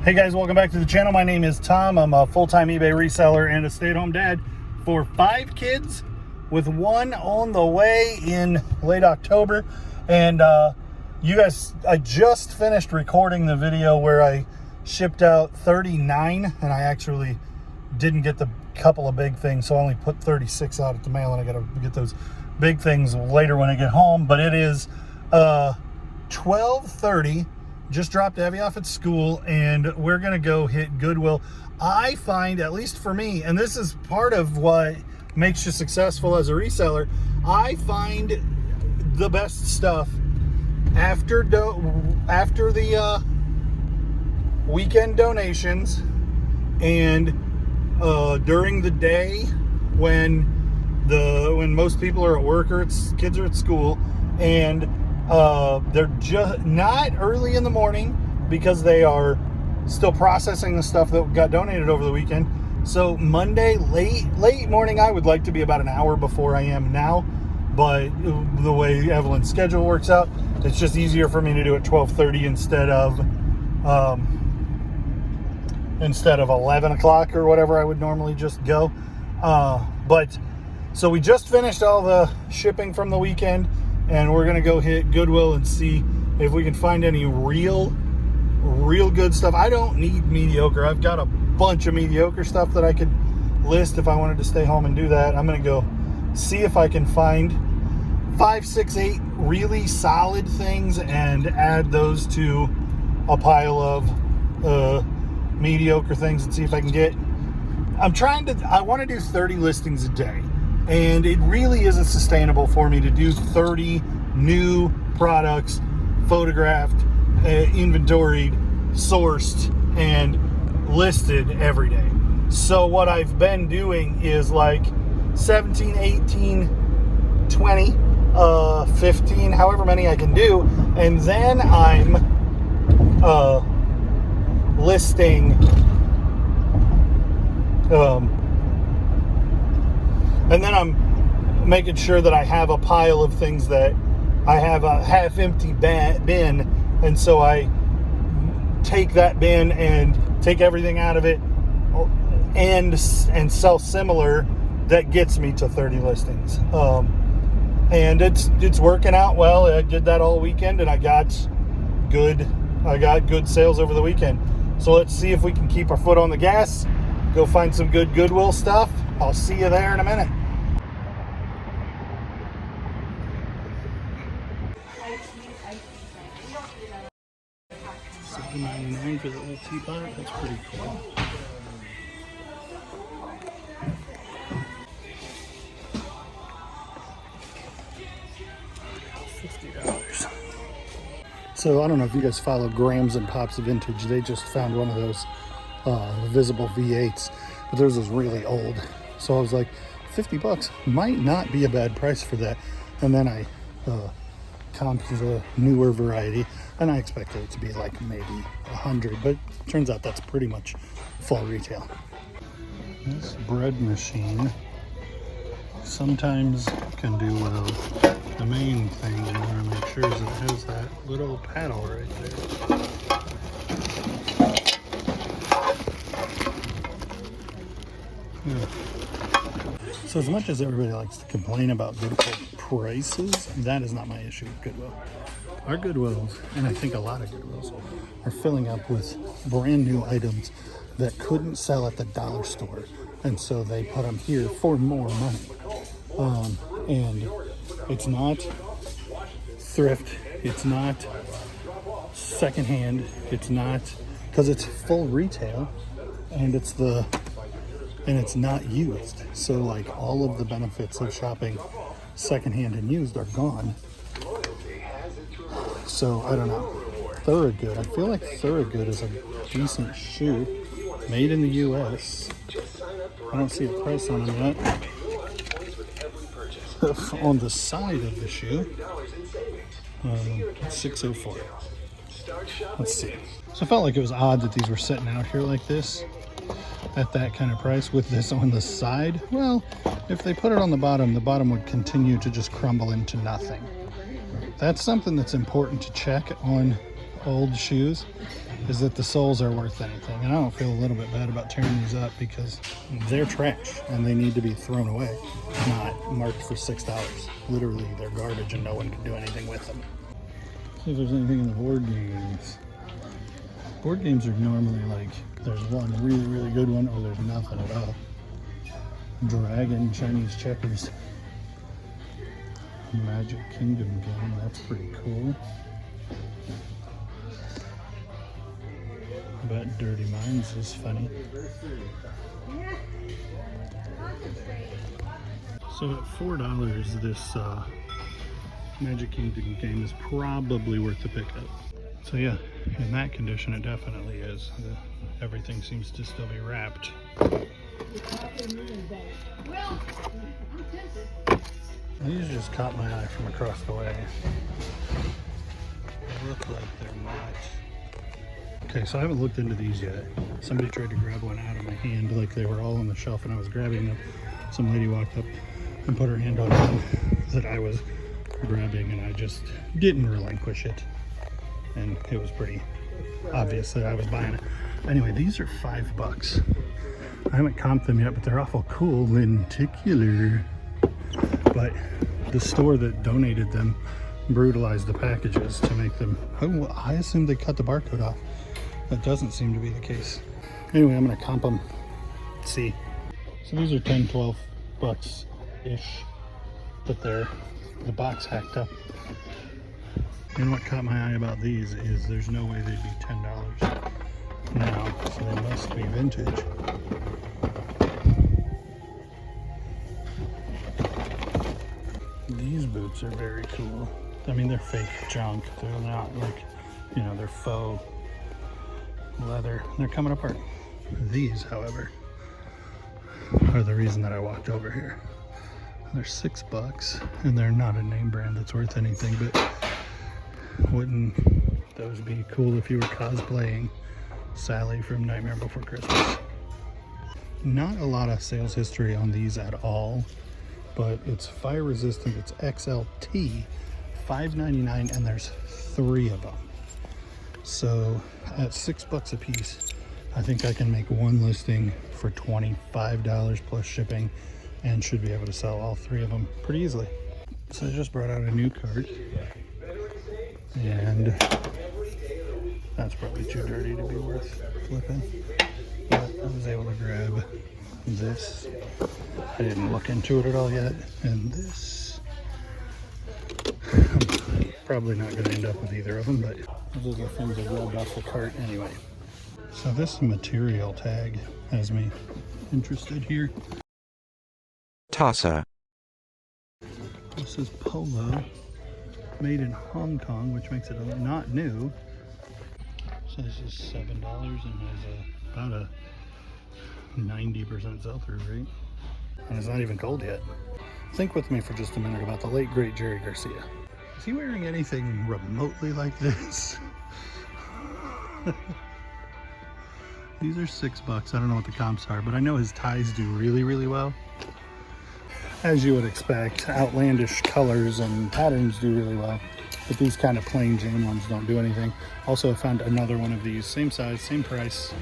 Hey guys, welcome back to the channel. My name is Tom. I'm a full-time eBay reseller and a stay-at-home dad for 5 kids, with one on the way in late October. And you guys, I just finished recording the video where I shipped out 39, and I actually didn't get the couple of big things, so I only put 36 out at the mail, and I gotta get those big things later when I get home. But it is 12:30. Just dropped Abby off at school, and we're gonna go hit Goodwill. I find, at least for me, and this is part of what makes you successful as a reseller, I find the best stuff after the weekend donations and during the day when most people are at work or kids are at school, and they're just not early in the morning because they are still processing the stuff that got donated over the weekend. So Monday, late morning, I would like to be about an hour before I am now, but the way Evelyn's schedule works out, it's just easier for me to do it 12:30 instead of 11 o'clock or whatever I would normally just go. So we just finished all the shipping from the weekend, and we're gonna go hit Goodwill and see if we can find any real good stuff. I don't need mediocre. I've got a bunch of mediocre stuff that I could list if I wanted to stay home and do that. I'm gonna go see if I can find 5, 6, 8 really solid things and add those to a pile of mediocre things and see if I can get, I want to do 30 listings a day. And it really isn't sustainable for me to do 30 new products, photographed, inventoried, sourced, and listed every day. So what I've been doing is like 17, 18, 20, 15, however many I can do. And then I'm listing, and then I'm making sure that I have a pile of things that I have a half empty bin, and so I take that bin and take everything out of it and sell similar. That gets me to 30 listings, and it's working out well. I did that all weekend, and I got good sales over the weekend. So let's see if we can keep our foot on the gas, go find some good Goodwill stuff. I'll see you there in a minute. $7.99 for the little teapot. That's pretty cool. $50. So I don't know if you guys follow Grams and Pops Vintage. They just found one of those visible V8s, but theirs was really old. So I was like, $50 might not be a bad price for that. And then I comped the newer variety, and I expected it to be like maybe $100, but it turns out that's pretty much full retail. This bread machine sometimes can do well. The main thing you want to make sure is it has that little paddle right there. Yeah. So as much as everybody likes to complain about Goodwill prices, that is not my issue with Goodwill. Our Goodwills, and I think a lot of Goodwills, are filling up with brand new items that couldn't sell at the dollar store, and so they put them here for more money. And it's not thrift, it's not secondhand, it's not, because it's full retail, and it's not used. So like all of the benefits of shopping secondhand and used are gone. So I don't know. Thorogood. I feel like Thorogood is a decent shoe, made in the US. I don't see a price on it yet. On the side of the shoe, $604. Let's see. So I felt like it was odd that these were sitting out here like this at that kind of price with this on the side. Well, if they put it on the bottom would continue to just crumble into nothing. That's something that's important to check on old shoes. is that the soles are worth anything. And I don't feel a little bit bad about tearing these up because they're trash and they need to be thrown away, not marked for $6. Literally, they're garbage and no one can do anything with them. See if there's anything in the board games. Board games are normally like, there's one really, really good one or there's nothing at all. Dragon, Chinese checkers. Magic Kingdom game, that's pretty cool. I bet Dirty Minds is funny. So at $4, this Magic Kingdom game is probably worth the pickup. So yeah, in that condition it definitely is. Everything seems to still be wrapped. These just caught my eye from across the way. They look like they're not. Okay, so I haven't looked into these yet. Somebody tried to grab one out of my hand like they were all on the shelf and I was grabbing them. Some lady walked up and put her hand on one that I was grabbing and I just didn't relinquish it. And it was pretty obvious that I was buying it. Anyway, these are $5. I haven't comped them yet, but they're awful cool, lenticular. But the store that donated them brutalized the packages to make them. Oh, I assumed they cut the barcode off. That doesn't seem to be the case. Anyway, I'm gonna comp them. See. So these are 10, 12 bucks ish, but they're the box hacked up. And what caught my eye about these is there's no way they'd be $10 now, so they must be vintage. These boots are very cool. I mean, they're fake junk. They're not like, you know, they're faux leather. They're coming apart. These, however, are the reason that I walked over here. They're $6 and they're not a name brand that's worth anything, but wouldn't those be cool if you were cosplaying Sally from Nightmare Before Christmas? Not a lot of sales history on these at all, but it's fire resistant. It's XLT, $5.99, and there's 3 of them. So at $6 a piece, I think I can make one listing for $25 plus shipping and should be able to sell all 3 of them pretty easily. So I just brought out a new cart, and that's probably too dirty to be worth flipping, but I was able to grab this. I didn't look into it at all yet, and this. I'm probably not going to end up with either of them, but those are the things I grabbed off the cart anyway. So this material tag has me interested here. Tassa. This is Polo, made in Hong Kong, which makes it not new. So this is $7 and has about a 90% sell-through rate. And it's not even cold yet. Think with me for just a minute about the late great Jerry Garcia. Is he wearing anything remotely like this? These are $6. I don't know what the comps are, but I know his ties do really, really well. As you would expect, outlandish colors and patterns do really well, but these kind of plain Jane ones don't do anything. Also, I found another one of these, same size, same price,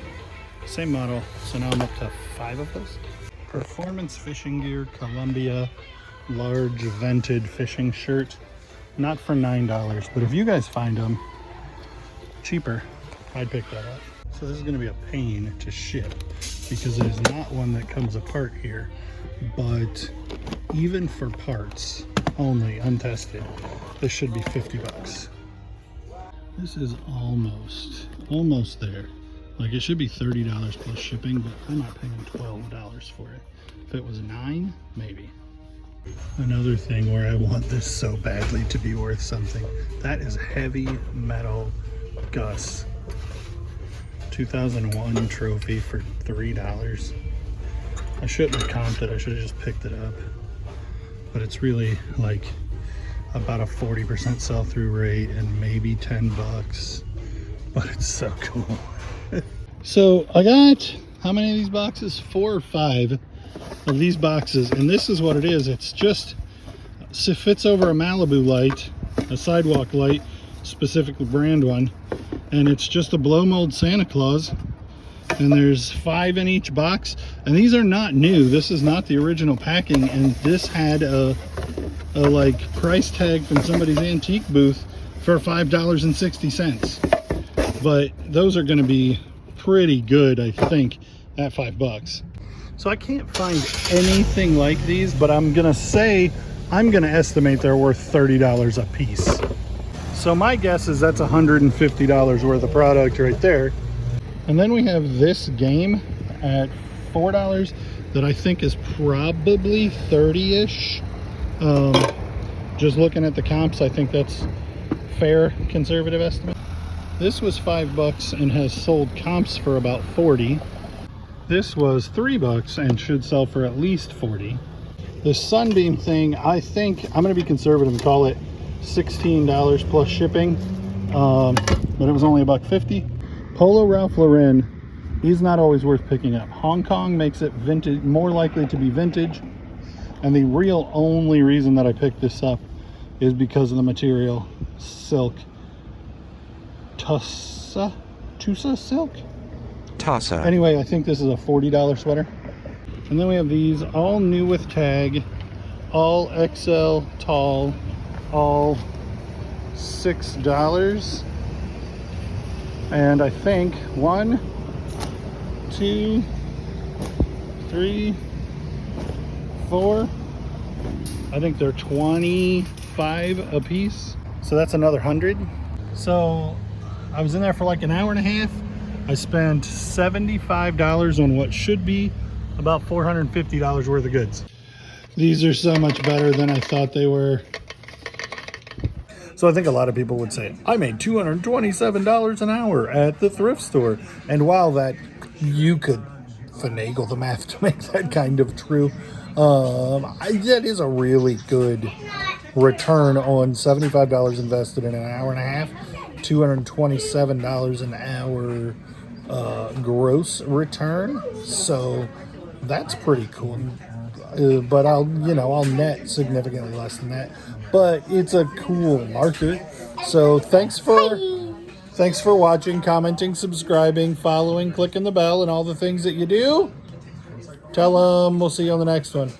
same model, so now I'm up to 5 of those. Performance fishing gear, Columbia, large vented fishing shirt, not for $9, but if you guys find them cheaper, I'd pick that up. So this is going to be a pain to ship because there's not one that comes apart here, but even for parts only, untested, this should be $50. This is almost there. Like, it should be $30 plus shipping, but I'm not paying $12 for it. If it was $9, maybe. Another thing where I want this so badly to be worth something, that is heavy metal Gus 2001 trophy for $3. I shouldn't have comped it, I should have just picked it up. But it's really like about a 40% sell-through rate and maybe $10, but it's so cool. So I got, how many of these boxes? 4 or 5 of these boxes, and this is what it is. It's just, it fits over a Malibu light, a sidewalk light, specifically brand one, and it's just a blow mold Santa Claus. And there's 5 in each box, and these are not new. This is not the original packing, and this had a like price tag from somebody's antique booth for $5.60. But those are going to be pretty good, I think, at $5. So I can't find anything like these, but I'm gonna estimate they're worth $30 a piece. So my guess is that's $150 worth of product right there. And then we have this game at $4 that I think is probably 30-ish. Just looking at the comps, I think that's fair conservative estimate. This was $5 and has sold comps for about 40. This was $3 and should sell for at least 40. This Sunbeam thing, I think I'm going to be conservative and call it $16 plus shipping, but it was only $1.50. Polo Ralph Lauren, he's not always worth picking up. Hong Kong makes it vintage, more likely to be vintage, and the real only reason that I picked this up is because of the material. Silk. Tussa silk? Tassa. Anyway, I think this is a $40 sweater. And then we have these, all new with tag, all XL tall, all $6. And I think 1, 2, 3, 4, I think they're 25 a piece. So that's another 100. So I was in there for like an hour and a half. I spent $75 on what should be about $450 worth of goods. These are so much better than I thought they were. So I think a lot of people would say, I made $227 an hour at the thrift store. And while that, you could finagle the math to make that kind of true, that is a really good return on $75 invested in an hour and a half. $227 an hour gross return. So that's pretty cool. But I'll net significantly less than that. But it's a cool market. So thanks for watching, commenting, subscribing, following, clicking the bell, and all the things that you do. Tell them we'll see you on the next one.